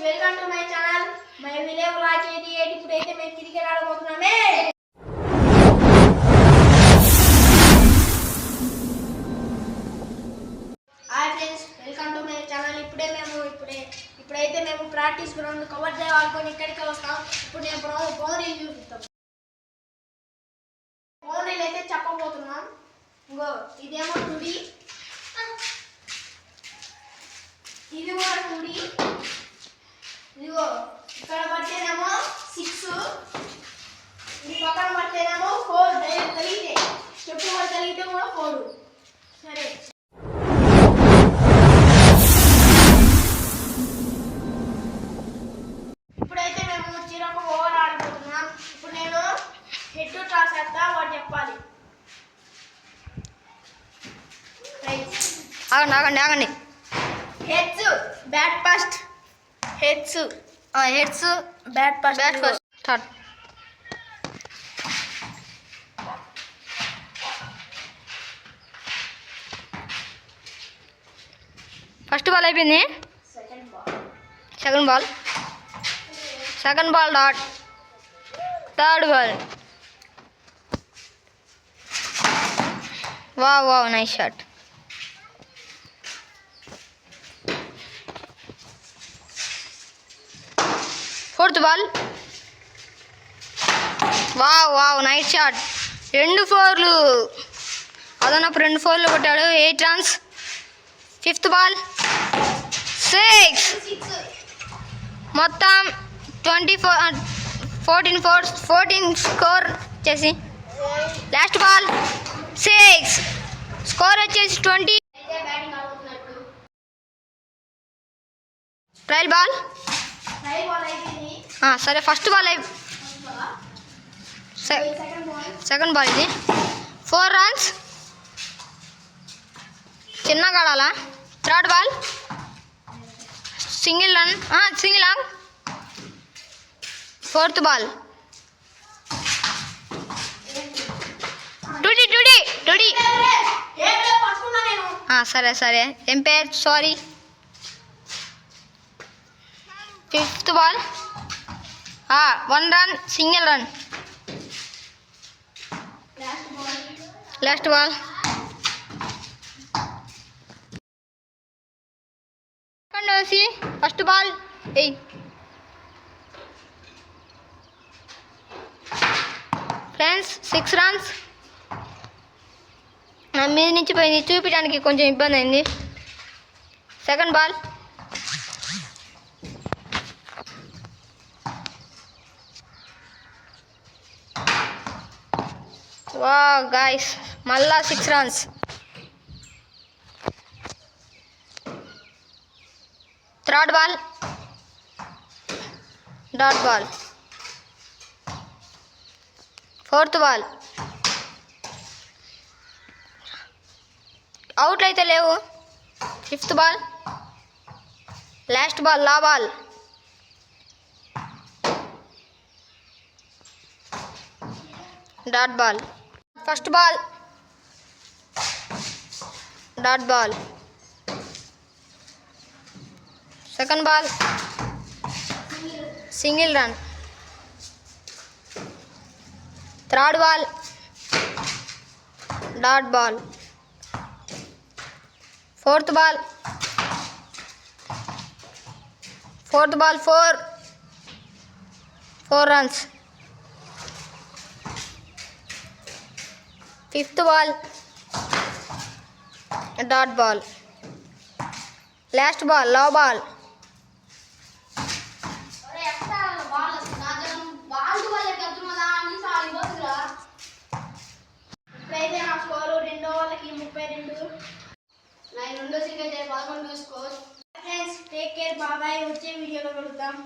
Welcome to my channel my village lock 88. ఇప్పుడైతే మేము cricket ఆడబోతున్నామే. Hi friends, welcome to my channel. ఇప్పుడైతే మేము ప్రాక్టీస్ గ్రౌండ్ కవర్ చేయాలనుకొని ఇక్కడికి వస్తాం. ఇప్పుడు నేను బౌండరీలు చూపిస్తాం. బౌండరీలు అయితే చెప్పబోతున్నాం. ఇంకో ఇదేమో తుడి, ఇది కూడా తుడి. ఇదిగో ఇక్కడ పడితేనేమో 6, ఇది పక్కన పడితేనేమో 4. డైరెక్ట్ తగిలితే చెప్పు కూడా తగిలితే కూడా 4. సరే, ఇప్పుడైతే మేము చిరొక ఓవర్ ఆడబోతున్నాం. ఇప్పుడు నేను హెడ్ టాస్ చేస్తా, వాడు చెప్పాలి. ఆగండి ఆగండి. Heads bat first. Heads bat first. Start. First ball అయిపోయింది. Second ball dot. Third ball. Wow nice shot. Fourth ball. Wow nice shot. 2 4లు. అదనపు 2 4లు కొట్టాడు. 8 రన్స్. Fifth ball 6. మొత్తం 14 స్కోర్ వచ్చేసి. Last ball 6. స్కోర్ వచ్చేసి 20. Trial ball. సరే, first ball second ball ఇది 4 runs. చిన్నగా ఆడాలా. Third ball single long. Fourth ball టుడి. సరే umpire sorry. Fifth ball 1 run, single run. Last ball first ball 8. Friends 6 runs. నా మీద నుంచి పోయింది, చూపించడానికి కొంచెం ఇబ్బంది అయింది. సెకండ్ బాల్ గాయస్ మళ్ళా 6 runs. Third ball dot ball. Fourth ball అవుట్లు అయితే లేవు. ఫిఫ్త్ బాల్ లాస్ట్ బాల్ లా ball. Dot ball. First ball dot ball. Second ball single run. Third ball dot ball. Fourth ball 4 runs. Fifth ball dot ball. Last ball లా ball. ఇప్పుడైతే నా score 2 ఓవర్లకి 32. నా 2 11 score. Friends, take care, బాబాయ్. వచ్చే వీడియోలో కలుద్దాం.